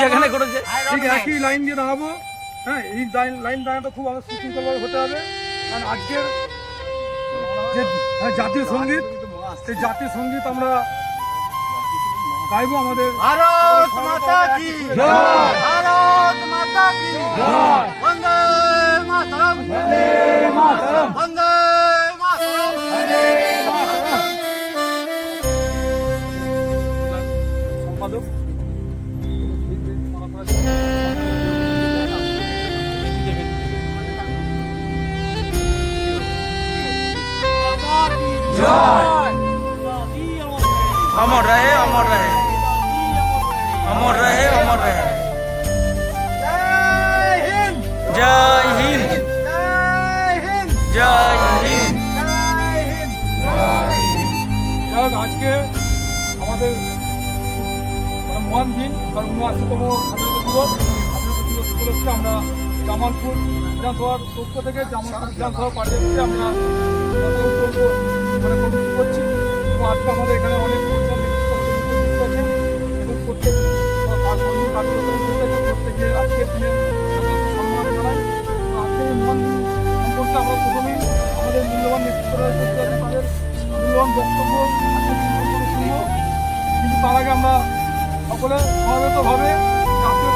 যেখানে করেছে ঠিক একই লাইন দিয়ে দাঁড়াবো। হ্যাঁ, এই লাইন দাঁড়াতে খুব আমাদের সুশৃঙ্খলভাবে হতে হবে। কারণ আজকের যে জাতীয় সঙ্গীত, সেই জাতীয় সঙ্গীত আমরা গাইবো। আমাদের ভারত মাতা কি জয়, ভারত মাতা কি জয়, বন্দে মাতরম, বন্দে মাতরম, বন্দে মাতরম, বন্দে মাতরম। সম্পাদক अमर रहे, अमर रहे, अमर रहे, अमर रहे। जय हिंद, जय हिंद, जय हिंद, जय हिंद, जय हिंद, जय हिंद। আজকে আমাদের মহান দিন, কারণ ৭৯তম স্বাধীনতা দিবস। স্বাধীনতা দিবস উপলক্ষে আমরা জামালপুর বিধানসভার পক্ষ থেকে জামালপুর বিধানসভা পার্টিতে আমরা কর্মসূচি করছি। এবং আজকে আমাদের এখানে অনেক আছে এবং প্রত্যেক প্রত্যেকে আজকের দিনে সম্মান জানাই। আজকের এই মহান দিন সম্পর্কে আমরা প্রথমেই আমাদের মূল্যবান নেতৃত্বরা তাদের মূল্যবান বক্তব্য শুনব। কিন্তু তার আগে আমরা সকলে সমবেতভাবে জাতীয়